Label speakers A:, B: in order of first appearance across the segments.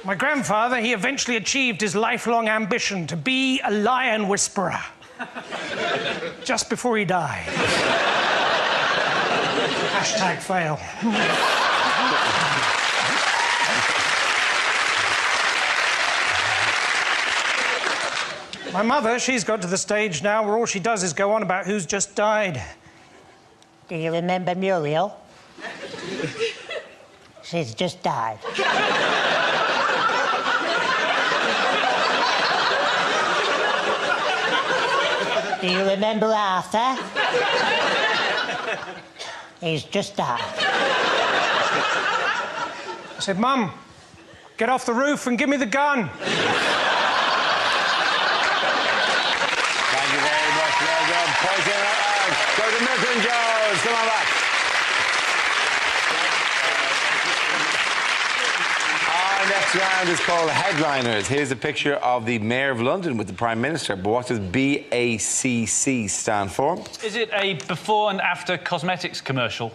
A: My grandfather, he eventually achieved his lifelong ambition to be a lion whisperer. Just before he died. Hashtag fail. My mother, she's got to the stage now where all she does is go on about who's just died.
B: Do you remember Muriel? She's just died. Do you remember Arthur? He's just died.
A: I said, Mum, get off the roof and give me the gun.
C: Thank you very much. Well done. Poison out. Go to Milton Jones. Come on back. Our next round is called Headliners. Here's a picture of the Mayor of London with the Prime Minister. But what does BACC stand for?
D: Is it a before and after cosmetics commercial?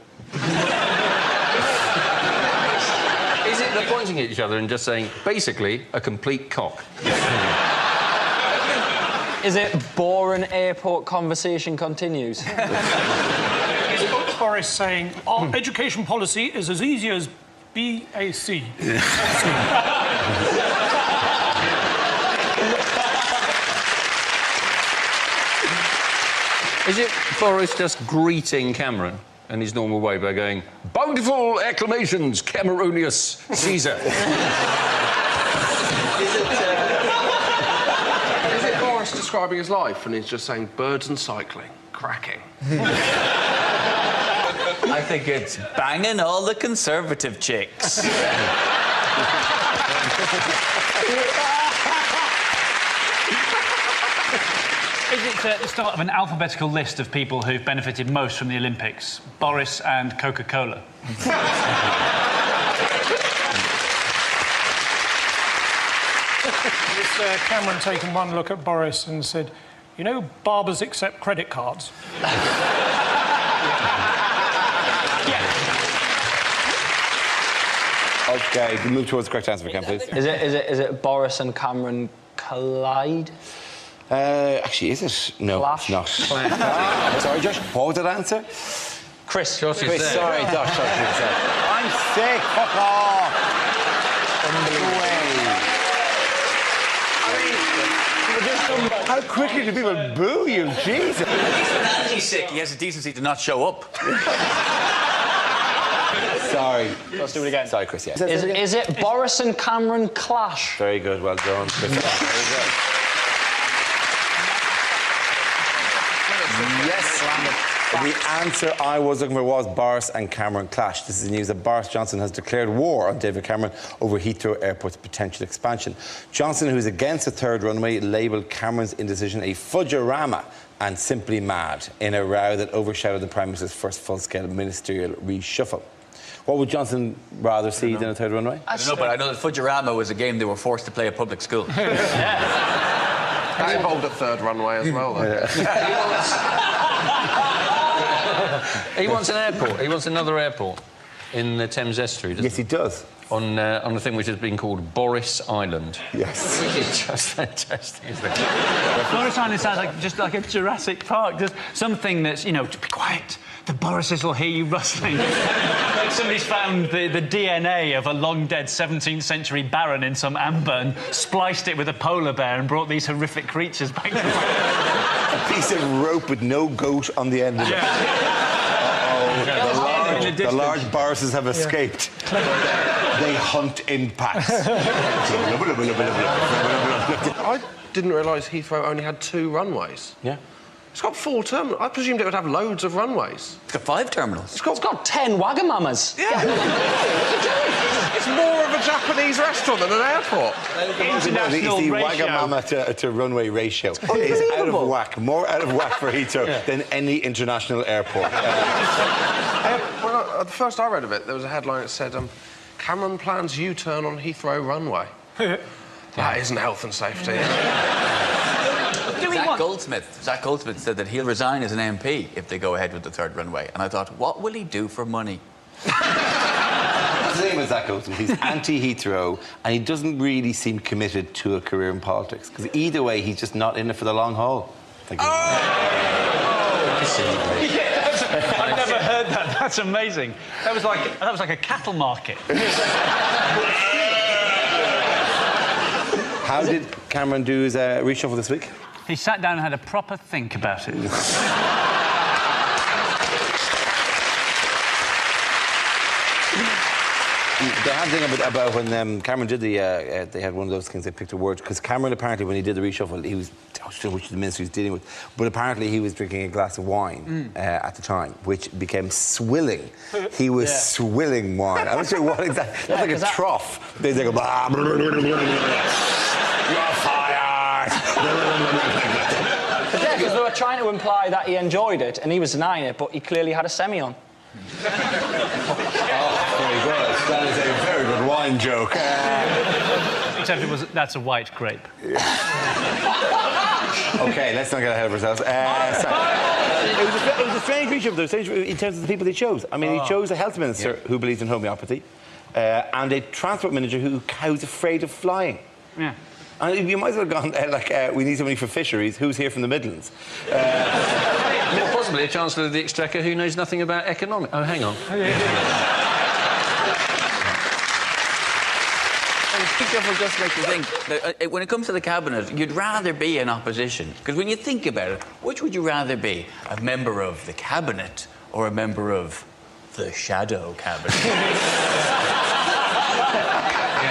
E: Is it they're pointing at each other and just saying, basically, a complete cock?
F: Is it boring airport conversation continues?
A: Is Boris saying, our education policy is as easy as BAC?
E: Is it Boris just greeting Cameron in his normal way by going, bountiful acclamations, Cameronius Caesar?
G: Is it Boris describing his life and he's just saying birds and cycling, cracking?
H: I think it's banging all the Conservative chicks.
D: Is it the start of an alphabetical list of people who've benefited most from the Olympics? Boris and Coca-Cola.
A: Cameron taken one look at Boris and said, you know, barbers accept credit cards.
C: OK, we move towards the correct answer, if we can, please.
F: Is it Boris and Cameron collide?
C: Actually, is it? No,
F: Clash.
C: it's not. Sorry, Josh, what was that answer?
F: Chris.
C: Sorry, Josh. I'm sick, fuck off. How quickly do people boo you? Jesus.
H: When he's sick, he has the decency to not show up.
C: Sorry.
F: Let's do it again.
C: Sorry, Chris, yeah.
F: Is it Boris and Cameron clash?
C: Very good, well done, Chris. Very good. Yes. The answer I was looking for was Boris and Cameron clash. This is news that Boris Johnson has declared war on David Cameron over Heathrow Airport's potential expansion. Johnson, who is against the third runway, labelled Cameron's indecision a fudgerama and simply mad in a row that overshadowed the Prime Minister's first full-scale ministerial reshuffle. What would Johnson rather see than a third runway?
H: I don't know, but I know that Fudgerama was a game they were forced to play at public school.
G: That involved a third runway as well, though.
E: Yeah. He wants an airport. He wants another airport in the Thames Estuary, doesn't
C: Yes, he does.
E: On a thing which has been called Boris Island.
C: Yes.
E: It's just fantastic, isn't it?
D: Boris Island sounds just like a Jurassic Park. Just something that's, you know, to be quiet. The Borises will hear you rustling. Like somebody's found the DNA of a long-dead 17th century baron in some amber and spliced it with a polar bear and brought these horrific creatures back to life.
C: A piece of rope with no goat on the end of it. The large Borises have escaped. They hunt in packs.
G: I didn't realise Heathrow only had 2 runways.
C: Yeah.
G: It's got 4 terminals. I presumed it would have loads of runways.
H: It's got 5 terminals.
F: It's got 10 Wagamamas.
G: Yeah. It's more of a Japanese restaurant than an airport.
D: International
C: the
D: ratio.
C: Wagamama to runway ratio is out of whack. More out of whack for Heathrow than any international airport.
G: Well, the first I read of it, there was a headline that said, Cameron plans U-turn on Heathrow runway. That isn't health and safety.
H: Zach Goldsmith said that he'll resign as an MP if they go ahead with the third runway. And I thought, what will he do for money?
C: That's the thing about Zach Olsen. He's anti-Heathrow, and he doesn't really seem committed to a career in politics. Because either way, he's just not in it for the long haul. Thank you.
D: I see. I've never heard that. That's amazing. That was like a cattle market.
C: How did Cameron do his reshuffle this week?
D: He sat down and had a proper think about it.
C: They had a thing about when Cameron did the... they had one of those things, they picked a word, because Cameron, apparently, when he did the reshuffle, he was... I don't know which the minister he was dealing with, but apparently he was drinking a glass of wine at the time, which became swilling. He was swilling wine. I'm not sure what exactly... That's like a trough. They go... Blah, blah, blah, blah, blah, blah. You're fired!
F: Yeah, because they were trying to imply that he enjoyed it, and he was denying it, but he clearly had a semi on.
C: Very good. That is a very good wine joke.
D: Except that's a white grape.
C: OK, let's not get ahead of ourselves. It was a strange reshuffle, in terms of the people they chose. I mean, he chose a health minister who believes in homeopathy and a transport minister who's afraid of flying.
D: Yeah.
C: And you might as well have gone, we need somebody for fisheries. Who's here from the Midlands?
E: More possibly a Chancellor of the Exchequer who knows nothing about economics. Oh, hang on.
H: Reshuffle just makes you think that when it comes to the cabinet, you'd rather be in opposition. Because when you think about it, which would you rather be? A member of the cabinet or a member of the shadow cabinet?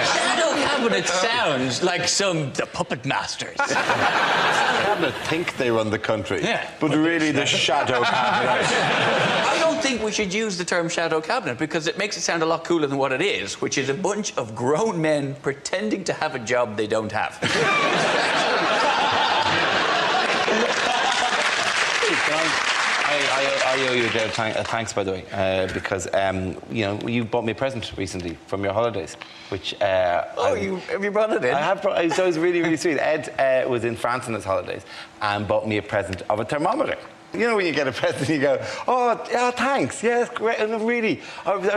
H: Shadow cabinet sounds like the puppet masters.
C: The cabinet think they run the country, but really the shadow cabinet.
H: I don't think we should use the term shadow cabinet because it makes it sound a lot cooler than what it is, which is a bunch of grown men pretending to have a job they don't have.
C: I owe you a debt of thanks, by the way, because you bought me a present recently from your holidays, which have
H: you brought it in?
C: I have. So it was really, really sweet. Ed was in France on his holidays and bought me a present of a thermometer. You know when you get a present, you go, oh, thanks, yes, great. And I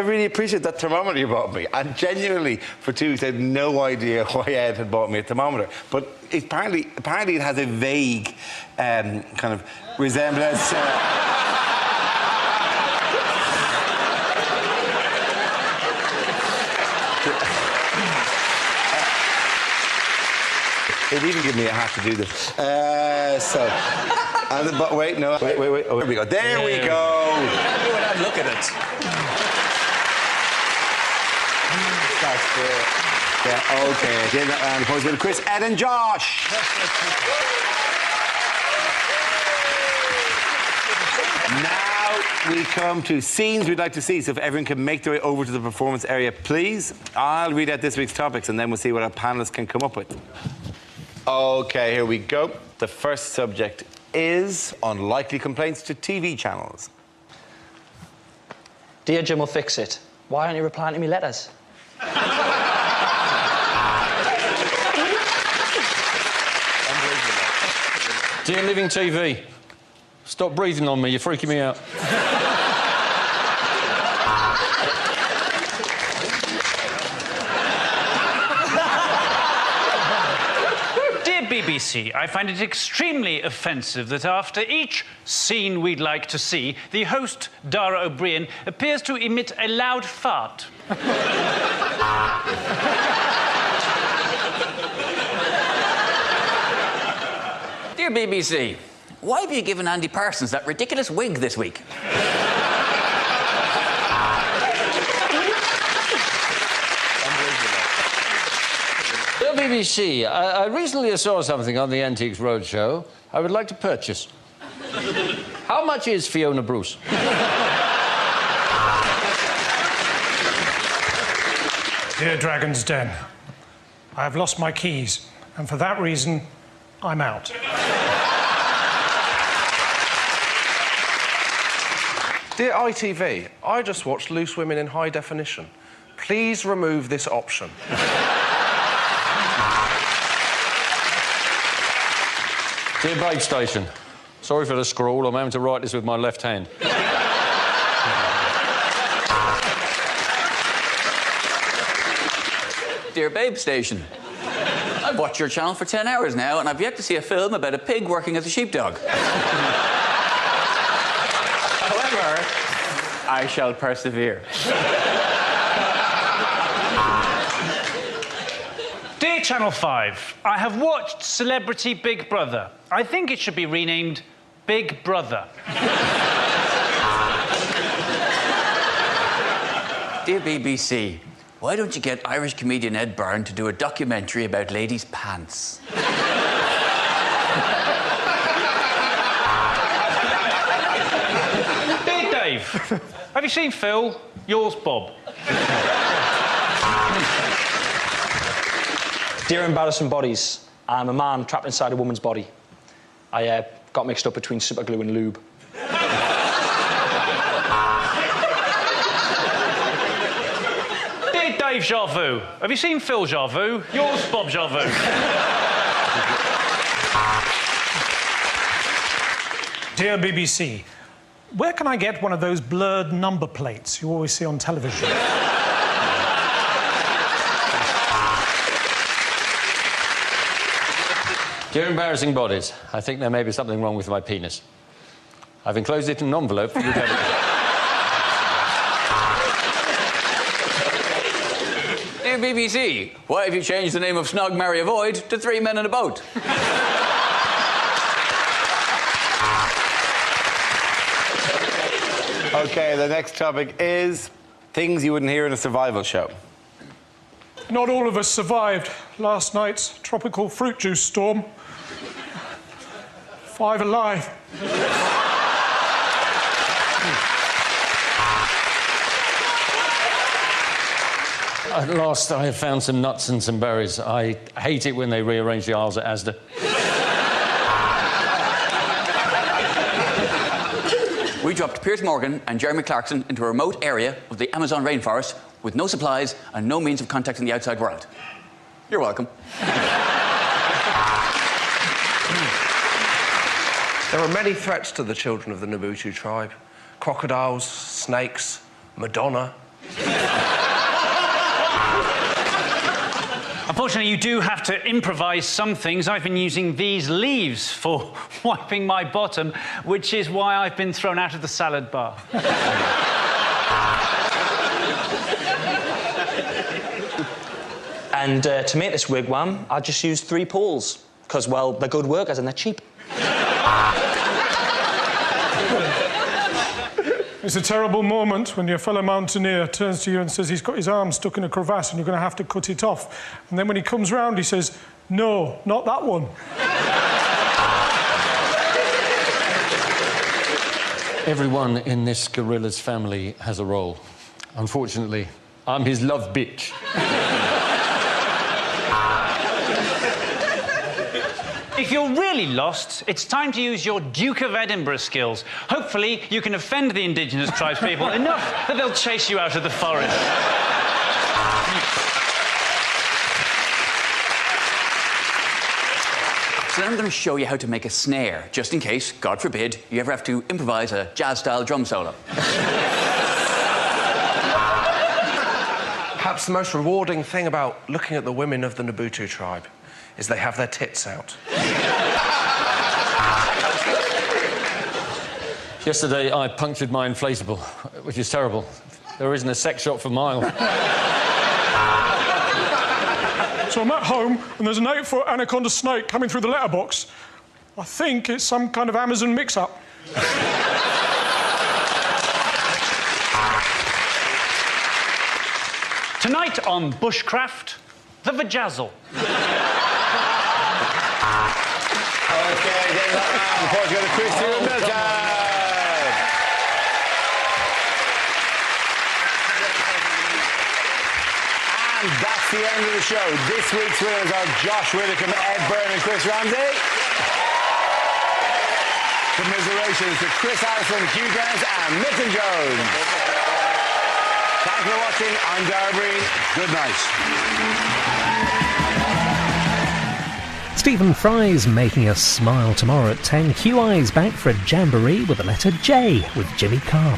C: really appreciate that thermometer you bought me. And genuinely, for 2 weeks, I had no idea why Ed had bought me a thermometer. But apparently it has a vague kind of resemblance. They'd even give me a hat to do this. But wait, no, wait. Oh, here we go. There we go.
H: Look at it.
C: That's it. Yeah, OK. And of course, with Chris, Ed and Josh. Now we come to scenes we'd like to see. So if everyone can make their way over to the performance area, please. I'll read out this week's topics, and then we'll see what our panellists can come up with. OK, here we go. The first subject is unlikely complaints to TV channels.
F: Dear Jim will fix it. Why aren't you replying to me letters?
E: Dear Living TV, stop breathing on me, you're freaking me out.
D: BBC, I find it extremely offensive that after each scene we'd like to see, the host, Dara O'Brien, appears to emit a loud fart.
H: Dear BBC, why have you given Andy Parsons that ridiculous wig this week?
E: BBC, I recently saw something on the Antiques Roadshow I would like to purchase. How much is Fiona Bruce?
A: Dear Dragon's Den, I have lost my keys, and for that reason, I'm out.
G: Dear ITV, I just watched Loose Women in High Definition. Please remove this option.
E: Dear Babe Station, sorry for the scrawl, I'm having to write this with my left hand.
H: Dear Babe station. I've watched your channel for 10 hours now, and I've yet to see a film about a pig working as a sheepdog. However, I shall persevere.
D: Dear Channel 5, I have watched Celebrity Big Brother. I think it should be renamed Big Brother.
H: Dear BBC, why don't you get Irish comedian Ed Byrne to do a documentary about ladies' pants?
D: Dear Dave, have you seen Phil? Yours, Bob.
F: Dear Embarrassing Bodies, I'm a man trapped inside a woman's body. I got mixed up between super glue and lube.
D: Dear Dave Jarvu, have you seen Phil Jarvu? Yours, Bob Jarvu.
A: Dear BBC, where can I get one of those blurred number plates you always see on television?
E: Dear Embarrassing Bodies, I think there may be something wrong with my penis. I've enclosed it in an envelope for you to have.
H: Dear BBC, why have you changed the name of Snog, Marry, Avoid to 3 Men in a Boat?
C: OK, the next topic is things you wouldn't hear in a survival show.
A: Not all of us survived last night's tropical fruit juice storm. 5 alive.
E: At last, I have found some nuts and some berries. I hate it when they rearrange the aisles at Asda.
H: We dropped Piers Morgan and Jeremy Clarkson into a remote area of the Amazon rainforest with no supplies and no means of contacting the outside world. You're welcome.
G: There are many threats to the children of the Nabutu tribe. Crocodiles, snakes, Madonna.
D: Unfortunately, you do have to improvise some things. I've been using these leaves for wiping my bottom, which is why I've been thrown out of the salad bar.
F: And to make this wigwam, I just used 3 poles. Because, well, they're good workers and they're cheap.
A: It's a terrible moment when your fellow mountaineer turns to you and says he's got his arm stuck in a crevasse and you're going to have to cut it off. And then when he comes round, he says, no, not that one.
E: Everyone in this gorilla's family has a role. Unfortunately, I'm his love bitch.
D: If you're really lost, it's time to use your Duke of Edinburgh skills. Hopefully, you can offend the indigenous tribespeople enough that they'll chase you out of the forest.
H: So then I'm going to show you how to make a snare, just in case, God forbid, you ever have to improvise a jazz-style drum solo.
G: Perhaps the most rewarding thing about looking at the women of the Nabutu tribe is they have their tits out.
E: Yesterday, I punctured my inflatable, which is terrible. There isn't a sex shop for miles.
A: So I'm at home and there's an 8-foot anaconda snake coming through the letterbox. I think it's some kind of Amazon mix-up.
D: Tonight on Bushcraft, the Vajazzle.
C: OK, getting that round before we go to Christian Milton. And that's the end of the show. This week's winners are Josh Widdicombe, Ed Byrne and Chris Ramsey. Commiserations to Chris Allison, Hugh Grant and Milton Jones. Thanks for watching. I'm Dara Breen. Good night.
I: Stephen Fry's making us smile tomorrow at 10. QI's back for a jamboree with the letter J with Jimmy Carr.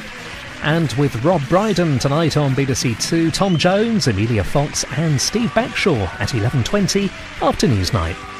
I: And with Rob Brydon tonight on BBC Two, Tom Jones, Amelia Fox and Steve Backshaw at 11:20 after Newsnight.